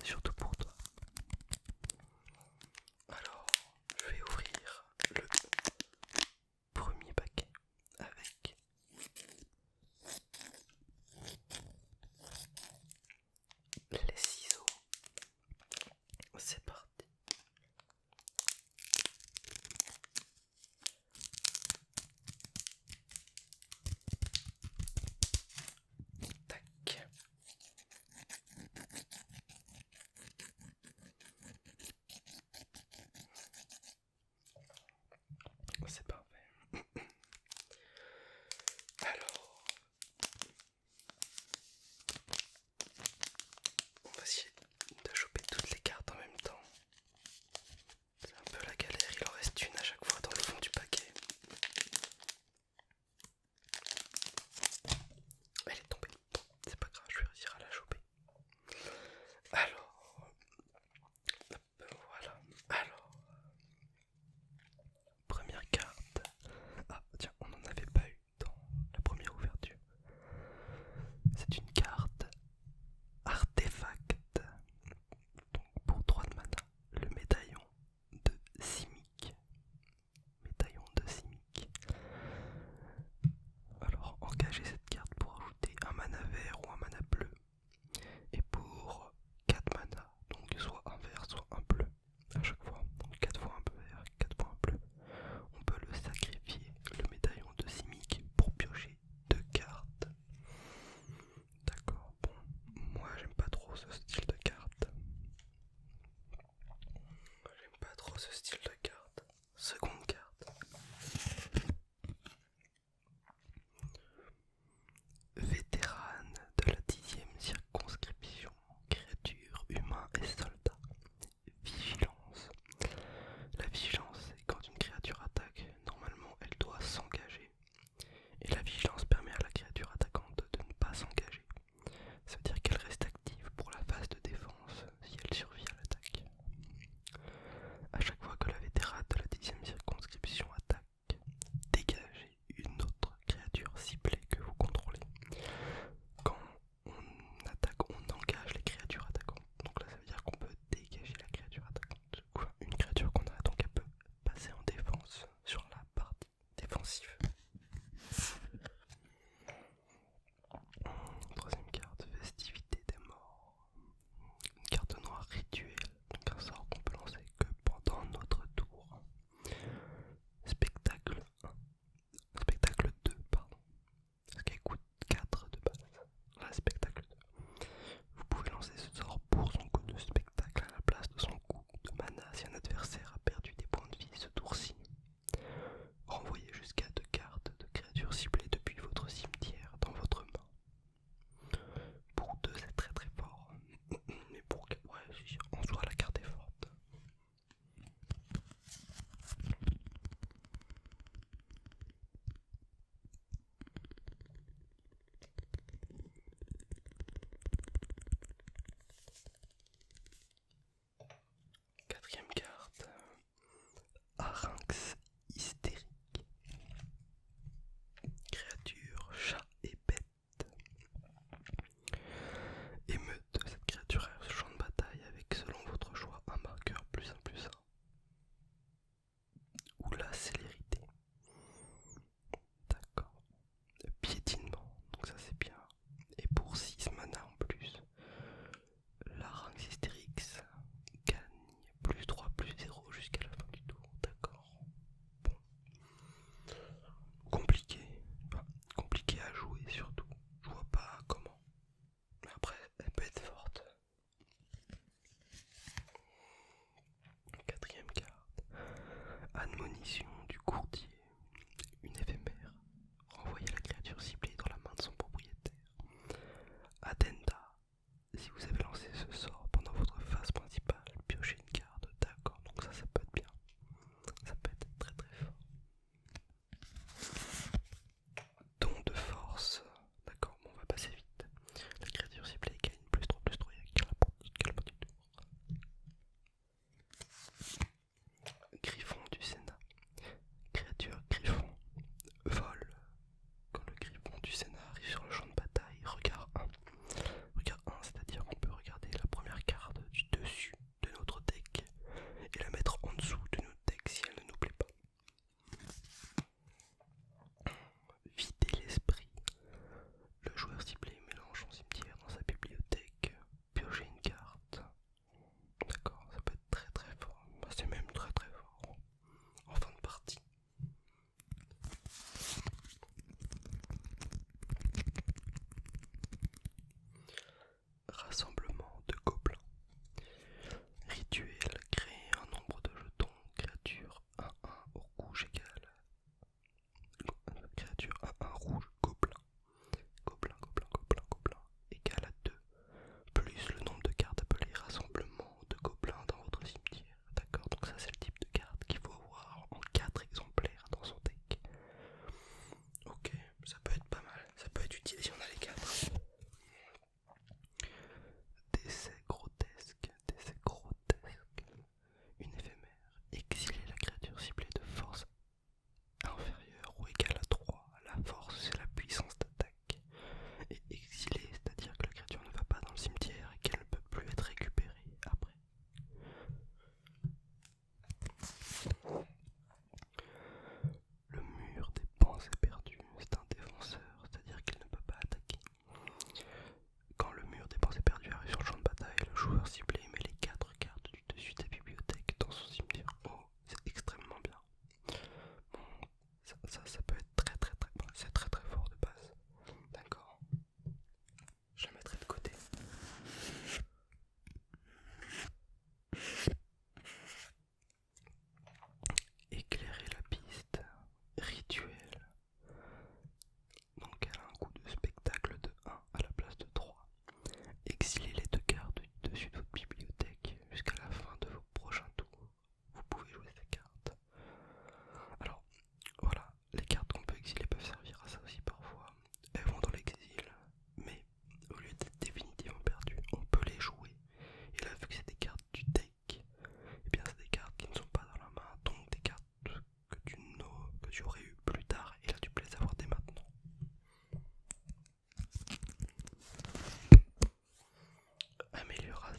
c'est surtout pour toi. Alors, je vais ouvrir le premier paquet avec les ciseaux. C'est parti. Tac.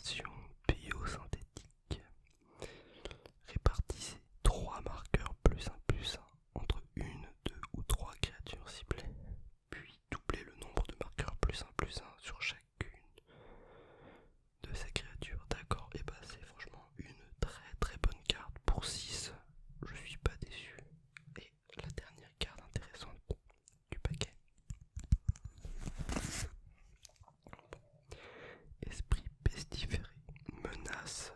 formation biosynthétique. Répartissez 3 marqueurs +1/+1 entre une, 2 ou 3 créatures ciblées, puis doublez le nombre de marqueurs +1/+1 sur chacune de ces créatures. D'accord, et bah c'est franchement une très bonne carte pour 6. Je suis pas déçu. Et la dernière carte intéressante du paquet. Esprit pestiféré, menace,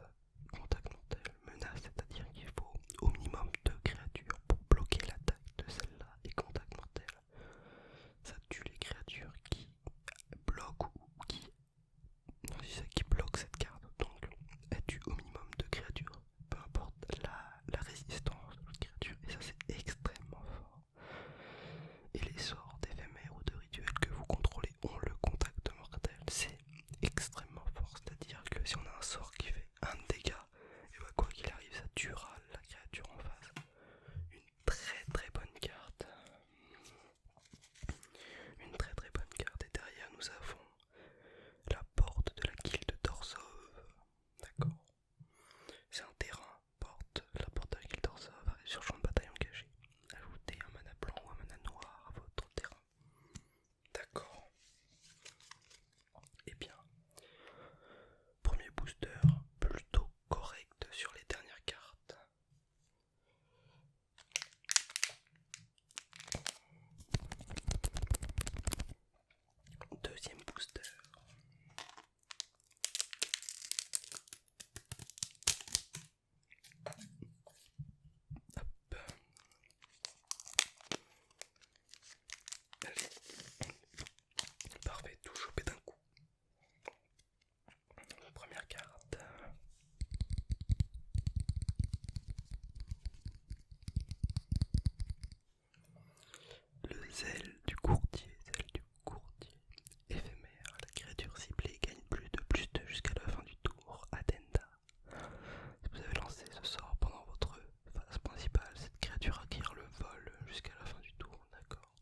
contact mortel. Menace, c'est-à-dire qu'il faut au minimum 2 créatures pour bloquer l'attaque de celle-là. Et contact mortel, ça tue les créatures qui bloquent ou qui... Non, c'est ça qui bloque cette carte. Donc, elle tue au minimum 2 créatures, peu importe la résistance de l'autre créature. Et ça, c'est extrêmement fort. Et les sorts d'éphémères ou de rituels que vous contrôlez ont le contact mortel. C'est extrêmement fort, c'est-à-dire que si on a un sort qui fait un dégât, et bah quoi qu'il arrive, ça tuera la créature en face. Une très bonne carte. Une très bonne carte. Et derrière nous avons la porte de la guilde d'Orzhov. D'accord. C'est un terrain, la porte de la guilde d'Orzhov arrive sur champ de bataille engagé. Ajoutez un mana blanc ou un mana noir à votre terrain. D'accord. Eh bien, premier booster plutôt correct sur les dernières cartes. Deuxième booster. Hop. Allez. Parfait, tout chopé d'un coup. Première carte. Le zèle du courtier. Éphémère. La créature ciblée gagne +2/+2 jusqu'à la fin du tour. Addenda. Si vous avez lancé ce sort pendant votre phase principale, cette créature acquiert le vol jusqu'à la fin du tour. D'accord.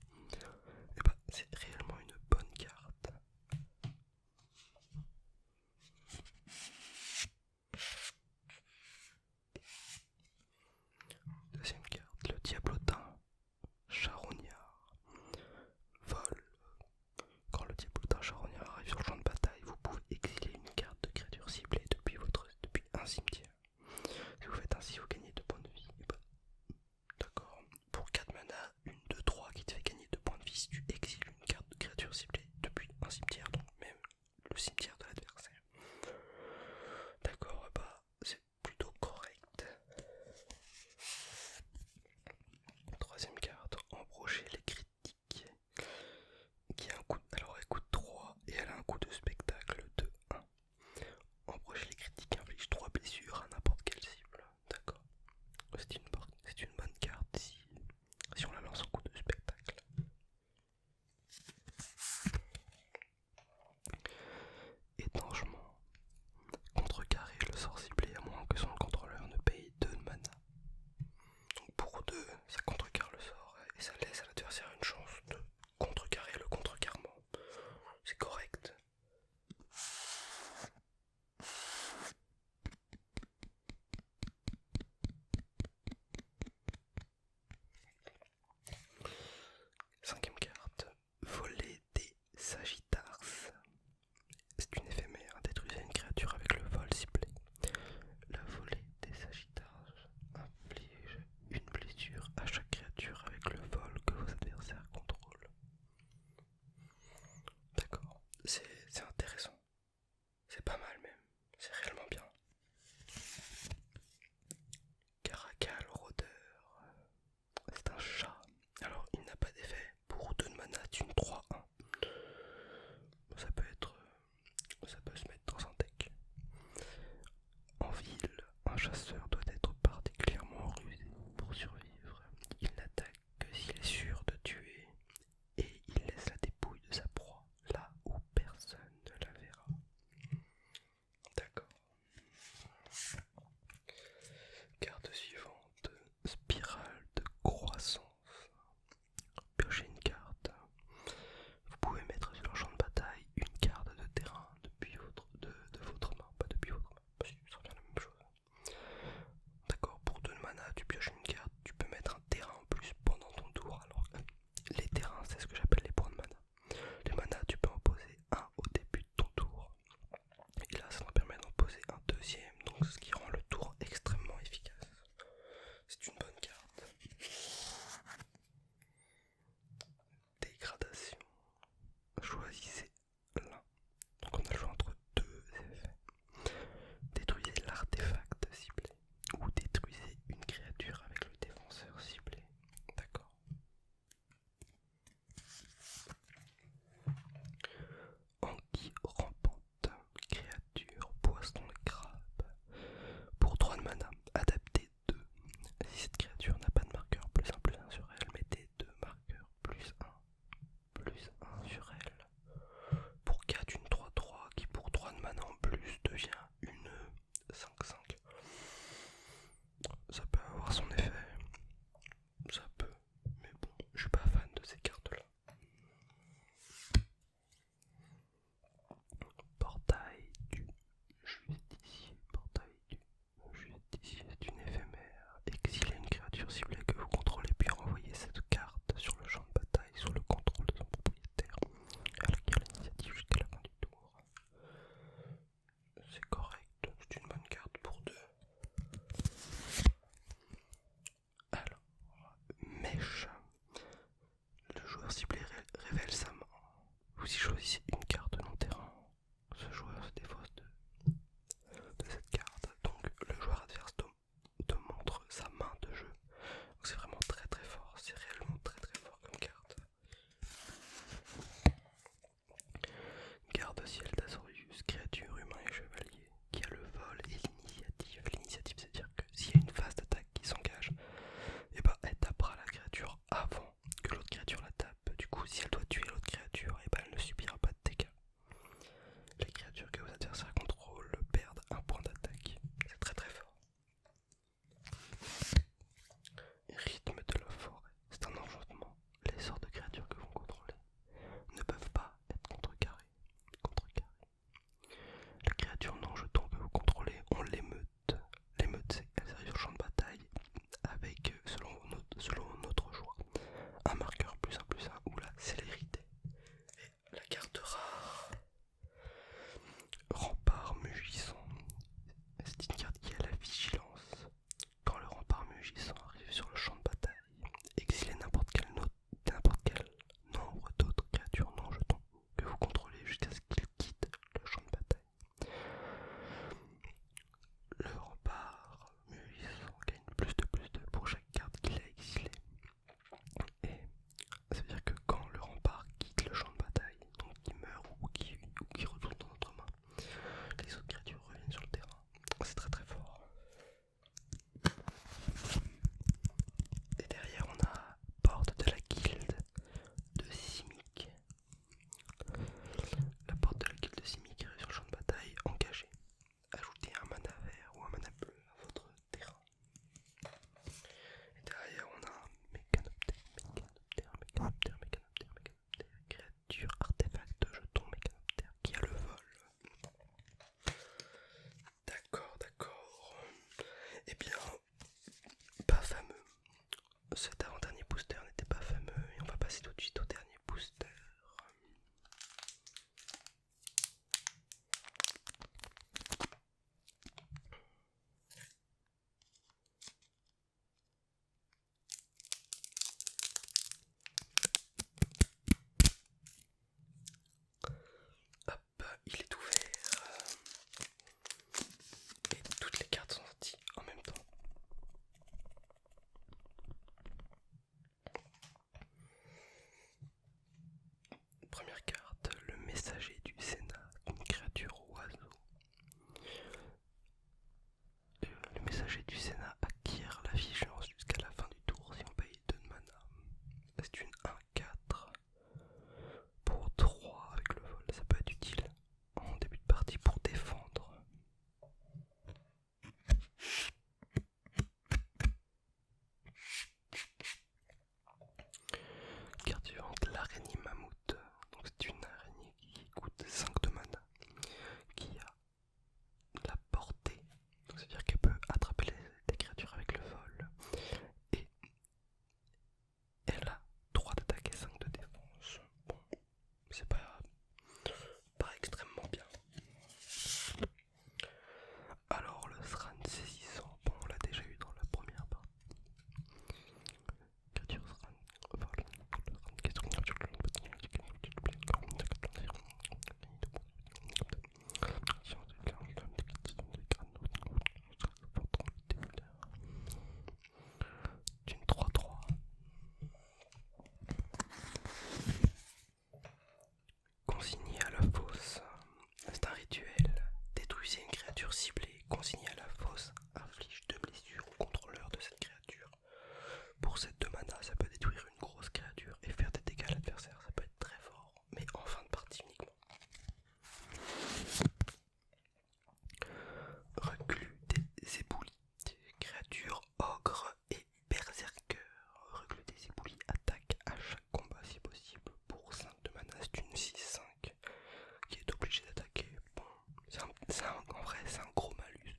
Et bah, c'est réellement une bonne carte. Deuxième carte, le diablotin charognard. ciblée consignée à la fosse inflige 2 blessures au contrôleur de cette créature. Pour cette 2 mana, ça peut détruire une grosse créature et faire des dégâts à l'adversaire, ça peut être très fort, mais en fin de partie uniquement. Reclus des éboulis, créature ogre et berserker. Reclus des éboulis attaque à chaque combat si possible. Pour 5 de mana, c'est une 6-5 qui est obligé d'attaquer. Bon, en vrai c'est un gros malus.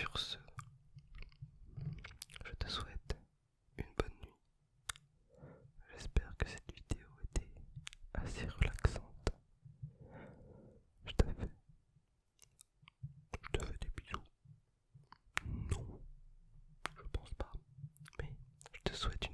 sur ce, je te souhaite une bonne nuit. J'espère que cette vidéo était assez relaxante. Je te fais, des bisous. Non, je pense pas. Mais je te souhaite